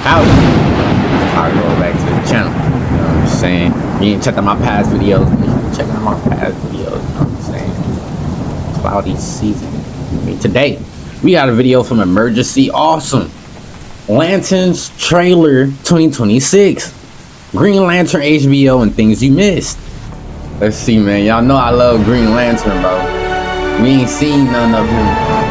Howdy. I'll go back to the channel. You know what I'm saying? You ain't check out my past videos. Check out my past videos. You know what I'm saying? Cloudy season. I mean, today, we got a video from Emergency Awesome. Lanterns Trailer 2026. Green Lantern HBO and things you missed. Let's see, man. Y'all know I love Green Lantern, bro. We ain't seen none of him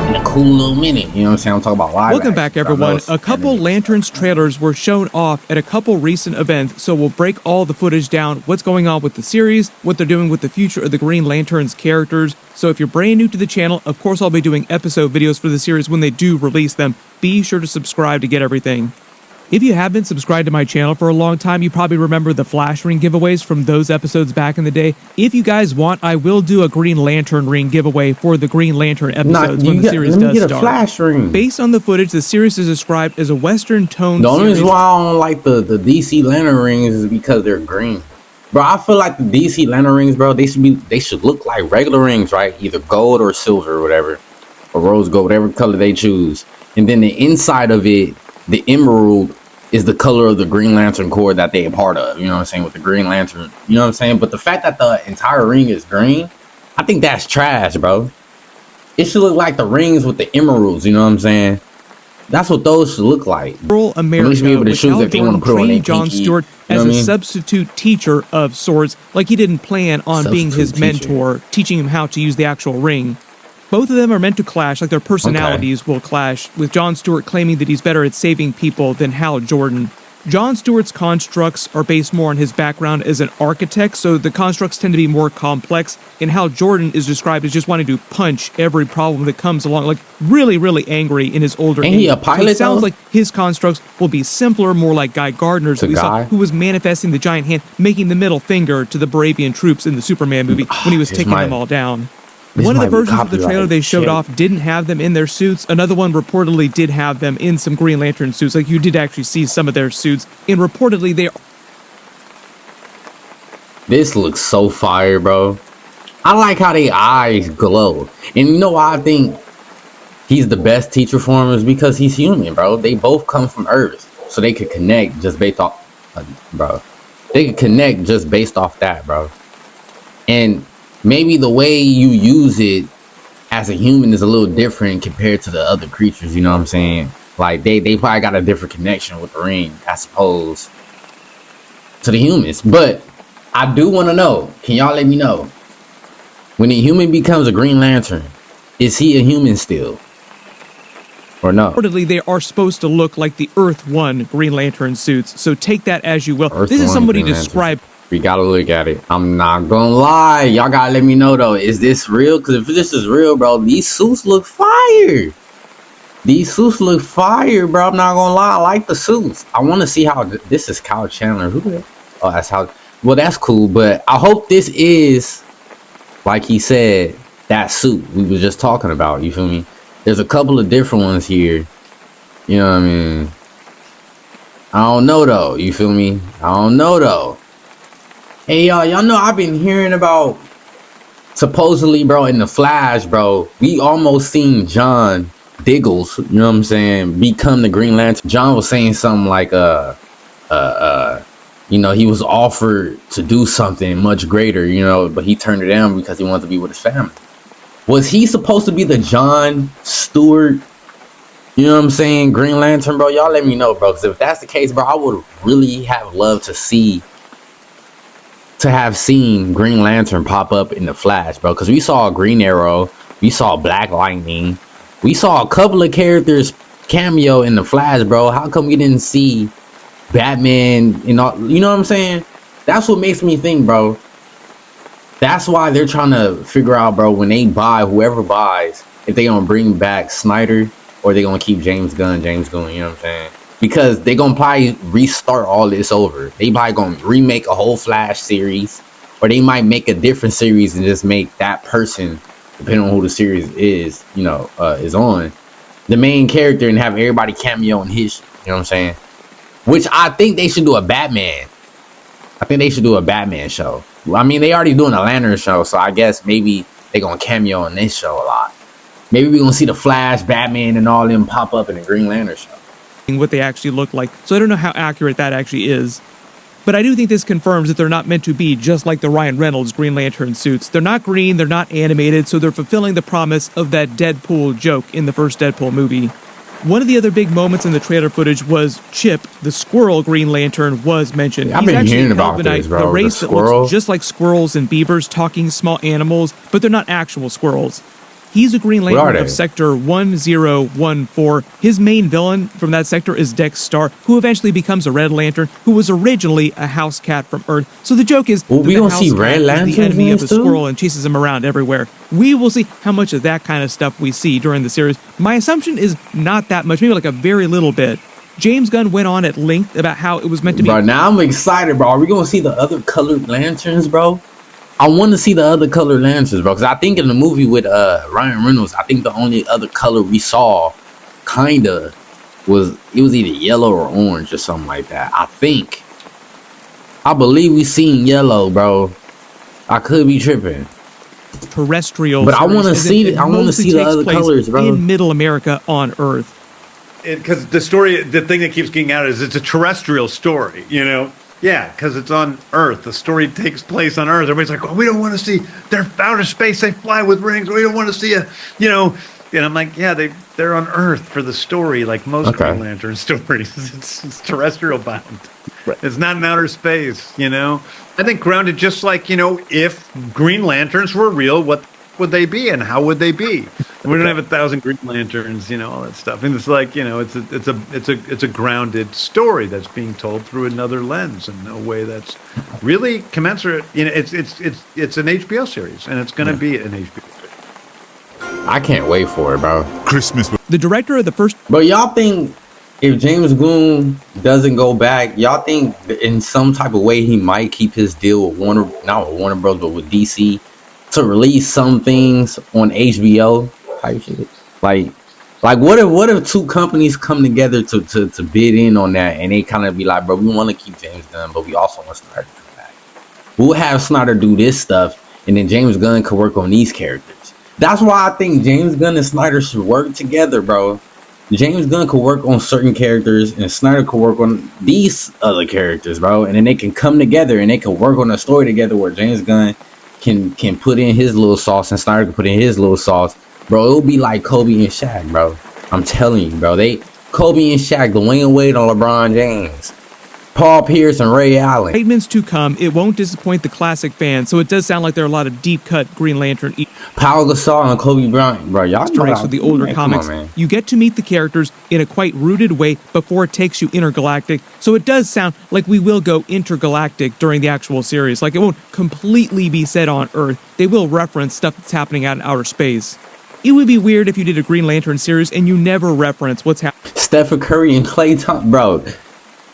in a cool little minute. You know what I'm saying? I'm talking about live. Welcome back, everyone. A couple Lanterns trailers were shown off at a couple recent events, so we'll break all the footage down, what's going on with the series, what they're doing with the future of the Green Lanterns characters. So if you're brand new to the channel, of course I'll be doing episode videos for the series when they do release them. Be sure to subscribe to get everything. If you have been subscribed to my channel for a long time, you probably remember the Flash ring giveaways from those episodes back in the day. If you guys want, I will do a Green Lantern ring giveaway for the Green Lantern episodes when the series does start. Flash ring. Based on the footage, the series is described as a Western tone. The only reason why I don't like the DC Lantern rings is because they're green. Bro, I feel like the DC Lantern rings, bro, they should look like regular rings, right? Either gold or silver or whatever. Or rose gold, whatever color they choose. And then the inside of it, the emerald, is the color of the Green Lantern Corps that they a part of, you know what I'm saying, with the Green Lantern, you know what I'm saying? But the fact that the entire ring is green, I think that's trash, bro. It should look like the rings with the emeralds, you know what I'm saying? That's what those should look like. Rural America, should be able to choose if they want to put on John Stewart as a substitute teacher of sorts, like he didn't plan on being his mentor, teaching him how to use the actual ring. Both of them are meant to clash, like their personalities will clash, with John Stewart claiming that he's better at saving people than Hal Jordan. John Stewart's constructs are based more on his background as an architect, so the constructs tend to be more complex, and Hal Jordan is described as just wanting to punch every problem that comes along, like really, really angry in his older age. Ain't he a pilot, so it sounds like his constructs will be simpler, more like Guy Gardner's, who was manifesting the giant hand, making the middle finger to the Barabian troops in the Superman movie when he was taking them all down. One of the versions of the trailer they showed off didn't have them in their suits. Another one reportedly did have them in some Green Lantern suits. Like, you did actually see some of their suits. And reportedly they... This looks so fire, bro. I like how their eyes glow. And you know why I think he's the best teacher for him is because he's human, bro. They both come from Earth. So they could connect just based off... bro. They could connect just based off that, bro. And... maybe the way you use it as a human is a little different compared to the other creatures, you know what I'm saying? Like, they probably got a different connection with the ring as opposed to the humans. But I do want to know, can y'all let me know, when a human becomes a Green Lantern, is he a human still? Or no? Reportedly, they are supposed to look like the Earth 1 Green Lantern suits, so take that as you will. This is somebody described... We gotta look at it. I'm not gonna lie. Y'all gotta let me know though. Is this real? Because if this is real, bro, these suits look fire. These suits look fire, bro. I'm not gonna lie. I like the suits. I want to see how this is. Kyle Chandler. Who the? Oh, that's how. Well, that's cool. But I hope this is, like he said, that suit we was just talking about. You feel me? There's a couple of different ones here. You know what I mean? I don't know though. You feel me? I don't know though. Hey, y'all know I've been hearing about, supposedly, bro, in the Flash, bro, we almost seen John Diggles, you know what I'm saying, become the Green Lantern. John was saying something like, you know, he was offered to do something much greater, you know, but he turned it down because he wanted to be with his family. Was he supposed to be the John Stewart, you know what I'm saying, Green Lantern, bro? Y'all let me know, bro, because if that's the case, bro, I would really have loved to have seen Green Lantern pop up in the Flash, bro, because we saw Green Arrow, we saw Black Lightning, we saw a couple of characters cameo in the Flash, bro. How come we didn't see Batman and all, you know what I'm saying? That's what makes me think, bro. That's why they're trying to figure out, bro, when they buy, whoever buys, if they gonna bring back Snyder or they gonna keep James Gunn, you know what I'm saying? Because they gonna probably restart all this over. They probably gonna remake a whole Flash series, or they might make a different series and just make that person, depending on who the series is, you know, is on, the main character, and have everybody cameo in his, you know what I'm saying? Which I think they should do a Batman. I think they should do a Batman show. I mean, they already doing a Lantern show, so I guess maybe they gonna cameo in this show a lot. Maybe we gonna see the Flash, Batman, and all them pop up in the Green Lantern show. what they actually look like. So I don't know how accurate that actually is. But I do think this confirms that they're not meant to be just like the Ryan Reynolds Green Lantern suits. They're not green, they're not animated, so they're fulfilling the promise of that Deadpool joke in the first Deadpool movie. One of the other big moments in the trailer footage was Chip, the squirrel Green Lantern, was mentioned. I've been hearing about this, bro. The race that looks just like squirrels and beavers talking small animals, but they're not actual squirrels. He's a Green Lantern of Sector 1014. His main villain from that sector is Dex Star, who eventually becomes a Red Lantern, who was originally a house cat from Earth. So the joke is that we the gonna house see cat Red is Lanterns the enemy of the too? squirrel and chases him around everywhere. We will see how much of that kind of stuff we see during the series. My assumption is not that much, maybe like a very little bit. James Gunn went on at length about how it was meant to be. Bro, now I'm excited, bro. Are we gonna see the other colored lanterns, bro? I want to see the other colored lanterns, bro, because I think in the movie with Ryan Reynolds, I think the only other color we saw kinda was either yellow or orange or something like that. I believe we seen yellow, bro. I could be tripping. Terrestrial, but I want to see it. I want to see the other colors, bro. In Middle America on Earth. Because the thing that keeps getting out is it's a terrestrial story, you know? Yeah, because it's on Earth. The story takes place on Earth. Everybody's like, oh, we don't want to see their outer space. They fly with rings. We don't want to see And I'm like, yeah, they're on Earth for the story, like most Green Lantern stories. It's terrestrial bound. Right. It's not in outer space, you know? I think grounded just like, if Green Lanterns were real, what would they be and how would they be? We don't have 1,000 Green Lanterns, all that stuff. And it's like, it's a grounded story that's being told through another lens in a way that's really commensurate. It's an HBO series, and it's going to be an HBO series. I can't wait for it, bro. Christmas. The director of the first. But y'all think if James Gunn doesn't go back, y'all think in some type of way he might keep his deal with not with Warner Bros, but with DC to release some things on HBO type shit? Like what if two companies come together to bid in on that, and they kind of be like, bro, we want to keep James Gunn, but we also want Snyder to come back. We'll have Snyder do this stuff, and then James Gunn could work on these characters. That's why I think James Gunn and Snyder should work together, bro. James Gunn could work on certain characters, and Snyder could work on these other characters, bro. And then they can come together, and they can work on a story together where James Gunn can put in his little sauce, and Snyder can put in his little sauce. Bro, it'll be like Kobe and Shaq, bro. I'm telling you, bro. Kobe and Shaq, Dwayne Wade on LeBron James. Paul Pierce and Ray Allen. Statements to come. It won't disappoint the classic fans, so it does sound like there are a lot of deep-cut Green Lantern Paul Gasol and Kobe Bryant, bro. Y'all know with the older comics. You get to meet the characters in a quite rooted way before it takes you intergalactic, so it does sound like we will go intergalactic during the actual series. Like, it won't completely be set on Earth. They will reference stuff that's happening out in outer space. It would be weird if you did a Green Lantern series and you never reference what's happening. Stephen Curry and Klay Thompson, bro.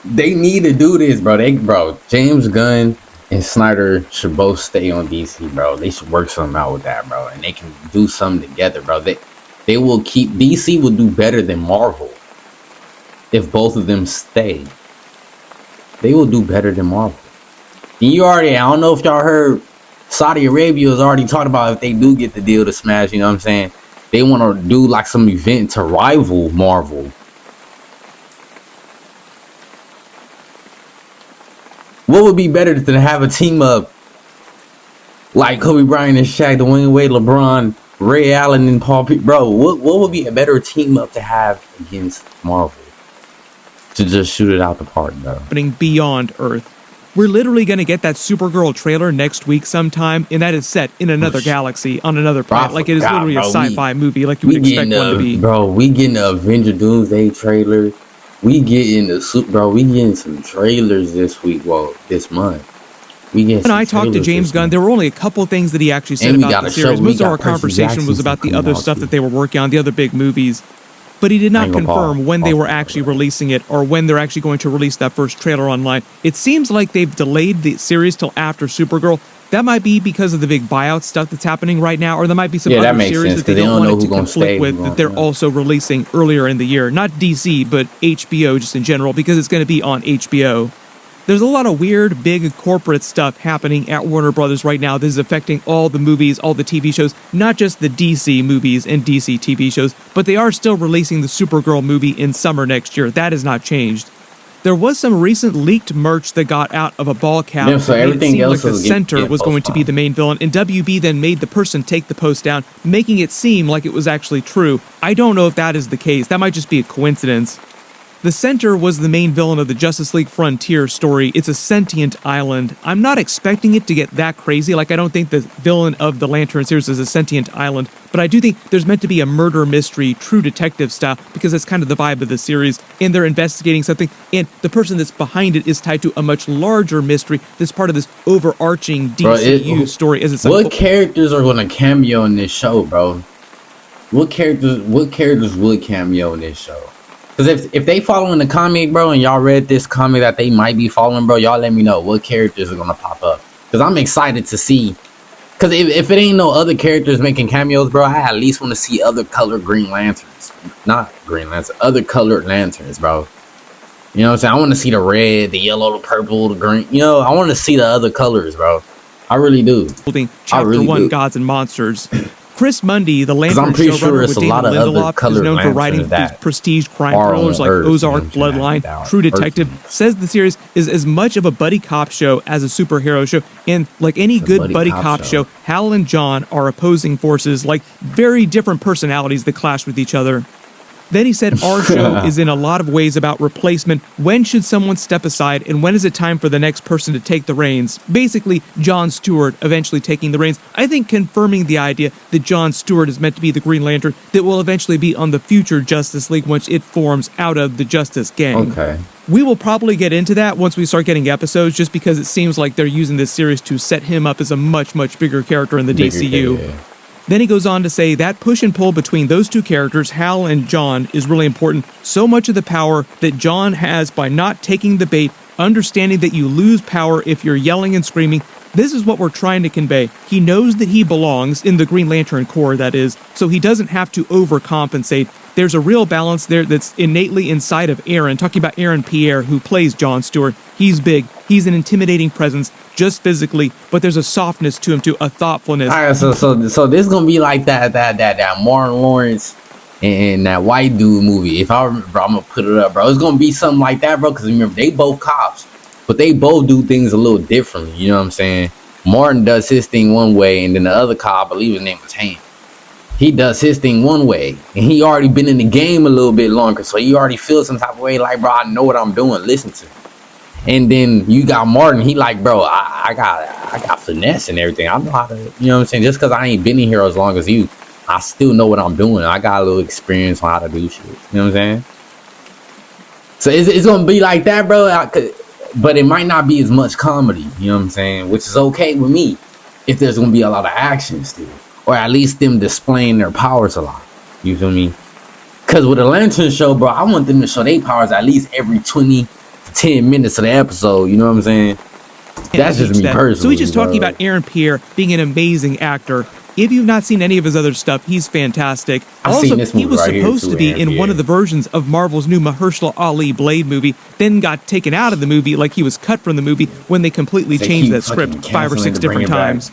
They need to do this, bro. James Gunn and Snyder should both stay on DC, bro. They should work something out with that, bro. And they can do something together, bro. They will keep... DC will do better than Marvel if both of them stay. They will do better than Marvel. And I don't know if y'all heard, Saudi Arabia has already talked about if they do get the deal to Smash, you know what I'm saying? They want to do like some event to rival Marvel. What would be better than to have a team up like Kobe Bryant and Shaq, Dwayne Wade, LeBron, Ray Allen, and Paul Pierce? Bro, what would be a better team up to have against Marvel? To just shoot it out the park, bro. Happening beyond Earth. We're literally going to get that Supergirl trailer next week sometime, and that is set in another galaxy, on another planet. Like, it is literally a sci-fi movie, like you would expect one to be. Bro, we getting the Avenger Doomsday trailer. We getting we getting some trailers this week. Well, this month. When I talked to James Gunn, there were only a couple things that he actually said about the series. Most of our conversation was about the other stuff that they were working on, the other big movies. But he did not confirm when they were actually releasing it or when they're actually going to release that first trailer online. It seems like they've delayed the series till after Supergirl. That might be because of the big buyout stuff that's happening right now, or there might be some other series that they don't want it to conflict with that they're also releasing earlier in the year. Not DC, but HBO just in general, because it's going to be on HBO. There's a lot of weird, big corporate stuff happening at Warner Brothers right now. This is affecting all the movies, all the TV shows, not just the DC movies and DC TV shows, but they are still releasing the Supergirl movie in summer next year. That has not changed. There was some recent leaked merch that got out of a ball cap. Yeah, so that made it everything seem else like the was center getting was going to be the main villain, and WB then made the person take the post down, making it seem like it was actually true. I don't know if that is the case. That might just be a coincidence. The Center was the main villain of the Justice League Frontier story. It's a sentient island. I'm not expecting it to get that crazy. Like, I don't think the villain of the Lantern series is a sentient island, but I do think there's meant to be a murder mystery, true detective style, because that's kind of the vibe of the series, and they're investigating something, and the person that's behind it is tied to a much larger mystery that's part of this overarching DCU story as it's What characters are going to cameo in this show, bro? What characters would cameo in this show? Because if they follow in the comic, bro, and y'all read this comic that they might be following, bro, y'all let me know what characters are going to pop up. Because I'm excited to see. Because if it ain't no other characters making cameos, bro, I at least want to see other colored Green Lanterns. Not Green Lanterns, other colored lanterns, bro. You know what I'm saying? I want to see the red, the yellow, the purple, the green. You know, I want to see the other colors, bro. I really do. Chapter 1, Gods and Monsters. Chris Mundy, the Lantern showrunner sure with David Lindelof, is known for writing these prestige crime thrillers like Ozark, Bloodline, True Detective, says the series is as much of a buddy cop show as a superhero show. And like any good buddy cop show, Hal and John are opposing forces, like very different personalities that clash with each other. Then he said our show is in a lot of ways about replacement. When should someone step aside, and when is it time for the next person to take the reins? Basically, John Stewart eventually taking the reins. I think confirming the idea that John Stewart is meant to be the Green Lantern that will eventually be on the future Justice League once it forms out of the Justice Gang. Okay. We will probably get into that once we start getting episodes, just because it seems like they're using this series to set him up as a much, much bigger character in the DCU. Yeah. Then he goes on to say that push and pull between those two characters, Hal and John, is really important. So much of the power that John has by not taking the bait, understanding that you lose power if you're yelling and screaming. This is what we're trying to convey. He knows that he belongs in the Green Lantern Corps, that is, so he doesn't have to overcompensate. There's a real balance there that's innately inside of Aaron. Talking about Aaron Pierre, who plays John Stewart. He's big. He's an intimidating presence, just physically, but there's a softness to him, too, a thoughtfulness. All right, so this gonna be like that Martin Lawrence and that white dude movie. If I remember, bro, I'm gonna put it up, bro. It's gonna be something like that, bro. Because remember, they both cops, but they both do things a little differently. You know what I'm saying? Martin does his thing one way, and then the other cop, I believe his name was Hank. He does his thing one way, and he already been in the game a little bit longer, so you already feel some type of way, like, bro, I know what I'm doing. Listen to me. And then you got Martin. He like, bro, I got finesse and everything. I know how to, you know what I'm saying? Just because I ain't been in here as long as you, I still know what I'm doing. I got a little experience on how to do shit. You know what I'm saying? So it's gonna be like that, bro. But it might not be as much comedy. You know what I'm saying? Which is okay with me if there's gonna be a lot of action still. Or at least them displaying their powers a lot. You feel me? Because with a Lantern show, bro, I want them to show their powers at least every 20 to 10 minutes of the episode. You know what I'm saying? That's just me personally. So he's just talking about Aaron Pierre being an amazing actor. If you've not seen any of his other stuff, he's fantastic. Also, he was supposed to be in one of the versions of Marvel's new Mahershala Ali Blade movie, then got taken out of the movie, like he was cut from the movie when they completely changed that script 5 or 6 different times.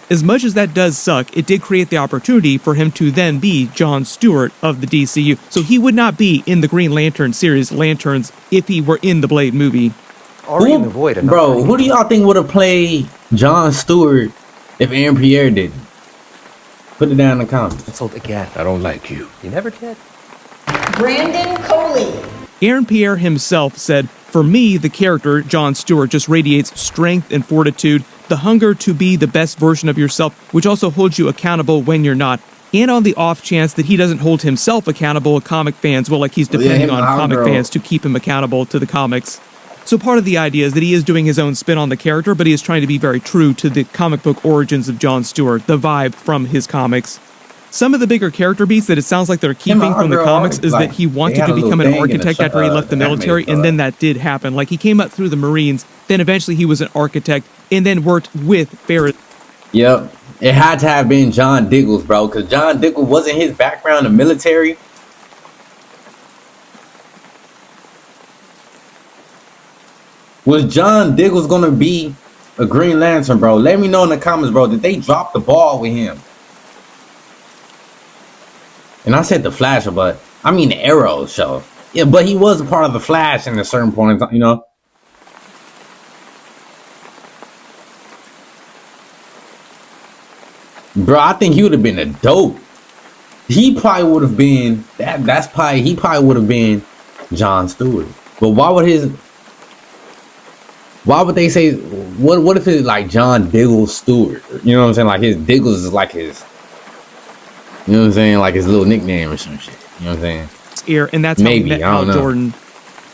As much as that does suck, it did create the opportunity for him to then be John Stewart of the DCU. So he would not be in the Green Lantern series Lanterns if he were in the Blade movie. Bro, who do y'all think would have played John Stewart if Aaron Pierre didn't? Put it down in the comments. I don't like you. You never did. Brandon Coley. Aaron Pierre himself said, "For me, the character, John Stewart, just radiates strength and fortitude, the hunger to be the best version of yourself, which also holds you accountable when you're not. And on the off chance that he doesn't hold himself accountable, comic fans, well, like he's depending on comic fans to keep him accountable to the comics." So part of the idea is that he is doing his own spin on the character, but he is trying to be very true to the comic book origins of John Stewart, the vibe from his comics. Some of the bigger character beats that it sounds like they're keeping from the comics is that he wanted to become an architect after he left the military, and then that did happen. Like, he came up through the Marines, then eventually he was an architect, and then worked with Ferris. Yep. It had to have been John Diggles, bro, because John Diggles wasn't his background in the military. Was John Diggles gonna be a Green Lantern, bro? Let me know in the comments, bro. Did they drop the ball with him? And I said the Flash, but I mean the Arrow show. Yeah, but he was a part of the Flash in a certain point in time, you know. Bro, I think he would have been a dope. He probably would have been he probably would have been John Stewart. But why would they say what if it's like John Diggles Stewart? You know what I'm saying? Like his Diggles is like his, you know what I'm saying, like his little nickname or some shit. You know what I'm saying? Here, and that's Maybe, how we met I don't Hal know. Jordan.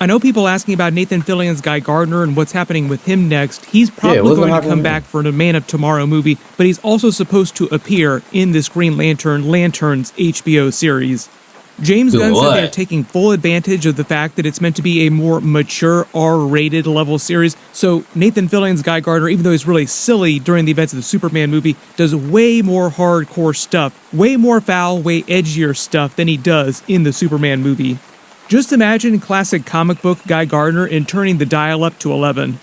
I know people asking about Nathan Fillion's Guy Gardner and what's happening with him next. He's probably what's going to happening come with back him? for a Man of Tomorrow movie, but he's also supposed to appear in this Green Lantern Lanterns HBO series. James Do Gunn said what? they're taking full advantage of the fact that it's meant to be a more mature R-rated level series. So Nathan Fillion's Guy Gardner, even though he's really silly during the events of the Superman movie, does way more hardcore stuff, way more foul, way edgier stuff than he does in the Superman movie. Just imagine classic comic book Guy Gardner and turning the dial up to 11.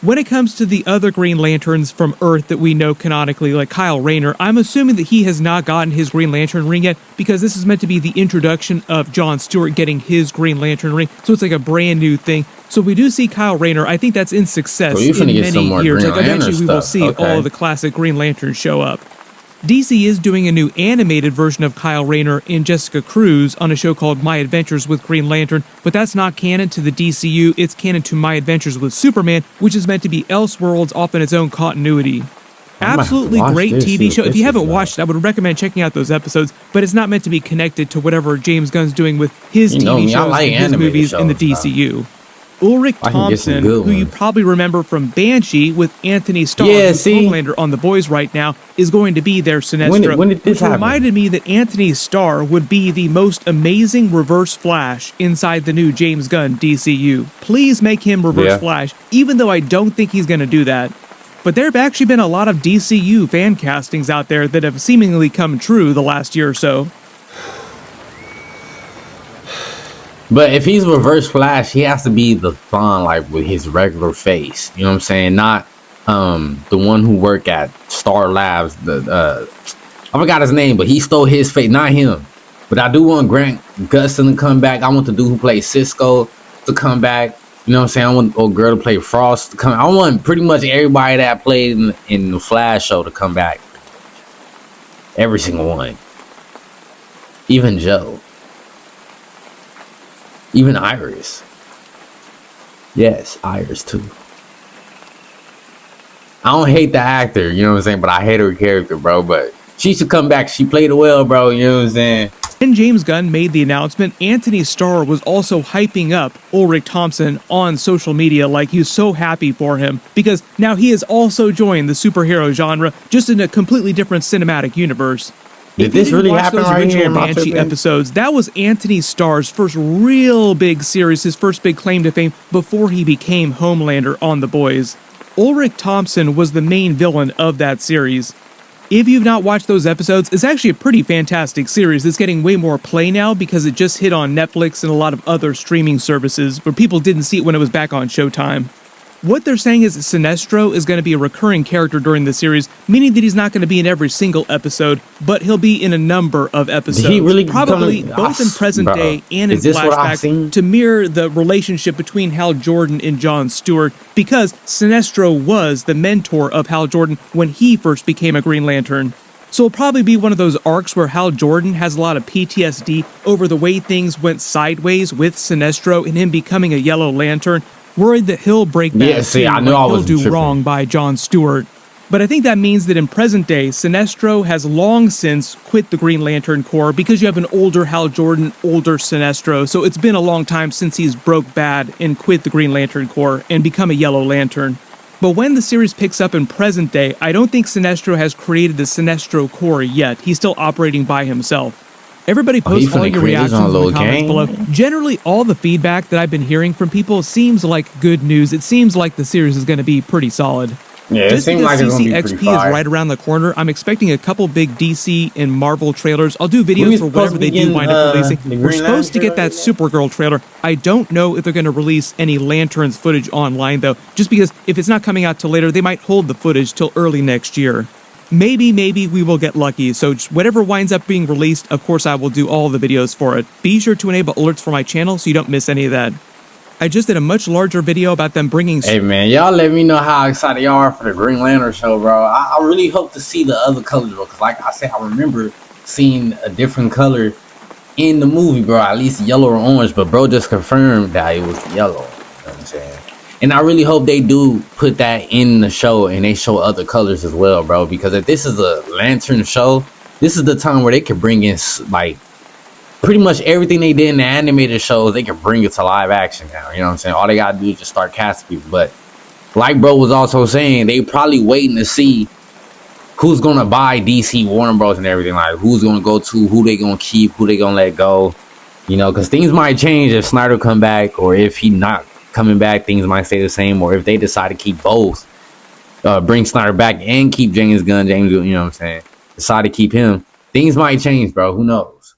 When it comes to the other Green Lanterns from Earth that we know canonically, like Kyle Rayner, I'm assuming that he has not gotten his Green Lantern ring yet, because this is meant to be the introduction of John Stewart getting his Green Lantern ring, so it's like a brand new thing. So we do see Kyle Rayner. I think that's in success So you're in finna get some many more years. Green Like eventually Lantern we will stuff. see Okay. all of the classic Green Lanterns show up. DC is doing a new animated version of Kyle Rayner and Jessica Cruz on a show called My Adventures with Green Lantern, but that's not canon to the DCU, it's canon to My Adventures with Superman, which is meant to be Elseworlds off in its own continuity. Absolutely watch great this, see TV what show. If this you is haven't about. watched it, I would recommend checking out those episodes, but it's not meant to be connected to whatever James Gunn's doing with his You know TV me, I shows like and his animated movies in the shows, DCU. Ulrich I can get some Thompson, good who you ones. probably remember from Banshee with Anthony Starr, Yeah, who's see? Homelander on The Boys right now, is going to be their Sinestro. When did this which happen? reminded me that Anthony Starr would be the most amazing Reverse Flash inside the new James Gunn DCU. Please make him Reverse Yeah. Flash, even though I don't think he's going to do that. But there have actually been a lot of DCU fan castings out there that have seemingly come true the last year or so. But if he's Reverse Flash, he has to be the Thawne, like with his regular face. You know what I'm saying? Not the one who worked at Star Labs. I forgot his name, but he stole his face. Not him. But I do want Grant Gustin to come back. I want the dude who played Cisco to come back. You know what I'm saying? I want old girl to play Frost to come. I want pretty much everybody that played in the Flash show to come back. Every single one. Even Joe. Even Iris. Yes, Iris too. I don't hate the actor, you know what I'm saying, but I hate her character, bro. But she should come back. She played it well, bro. You know what I'm saying? When James Gunn made the announcement, Anthony Starr was also hyping up Ulrich Thompson on social media like he was so happy for him, because now he has also joined the superhero genre, just in a completely different cinematic universe. Did If you this didn't really watch happen those right original here in my Banshee tripping? episodes, that was Anthony Starr's first real big series, his first big claim to fame before he became Homelander on The Boys. Ulrich Thompson was the main villain of that series. If you've not watched those episodes, it's actually a pretty fantastic series that's getting way more play now because it just hit on Netflix and a lot of other streaming services where people didn't see it when it was back on Showtime. What they're saying is that Sinestro is going to be a recurring character during the series, meaning that he's not going to be in every single episode, but he'll be in a number of episodes. Did he really probably come- both in present Bro, day and in is this what I've seen? flashbacks to mirror the relationship between Hal Jordan and John Stewart, because Sinestro was the mentor of Hal Jordan when he first became a Green Lantern. So it'll probably be one of those arcs where Hal Jordan has a lot of PTSD over the way things went sideways with Sinestro and him becoming a Yellow Lantern, worried that he'll break bad Yeah, see, too, I knew like I he'll wasn't do tripping. wrong by John Stewart. But I think that means that in present day, Sinestro has long since quit the Green Lantern Corps because you have an older Hal Jordan, older Sinestro, so it's been a long time since he's broke bad and quit the Green Lantern Corps and become a Yellow Lantern. But when the series picks up in present day, I don't think Sinestro has created the Sinestro Corps yet. He's still operating by himself. Everybody he post all finna your create his reactions own in the little comments gang? below. Generally, all the feedback that I've been hearing from people seems like good news. It seems like the series is going to be pretty solid. Yeah, it Just seems because like it's gonna be pretty CCXP is fire. right around the corner, I'm expecting a couple big DC and Marvel trailers. I'll do We videos for supposed whatever to they be do getting, wind up releasing. the We're Green supposed to Lantern get that trailer, Supergirl trailer. I don't know if they're going to release any Lanterns footage online, though, just because if it's not coming out till later, they might hold the footage till early next year. Maybe we will get lucky. So just whatever winds up being released, of course, I will do all the videos for it. Be sure to enable alerts for my channel so you don't miss any of that. I just did a much larger video about them bringing... Hey man, y'all let me know how excited y'all are for the Green Lantern show, bro. I really hope to see the other colors, bro. Cause like I said, I remember seeing a different color in the movie, bro. At least yellow or orange, but bro just confirmed that it was yellow. You know what I'm saying? And I really hope they do put that in the show and they show other colors as well, bro. Because if this is a Lantern show, this is the time where they could bring in like pretty much everything they did in the animated shows, they can bring it to live action now. You know what I'm saying? All they gotta do is just start casting people. But like bro was also saying, they probably waiting to see who's gonna buy DC, Warner Bros. And everything. Like who's gonna go to, who they gonna keep, who they gonna let go. You know, because things might change if Snyder come back, or if he not coming back, things might stay the same. Or if they decide to keep both, bring Snyder back and keep James Gunn, you know what I'm saying? Decide to keep him. Things might change, bro. Who knows?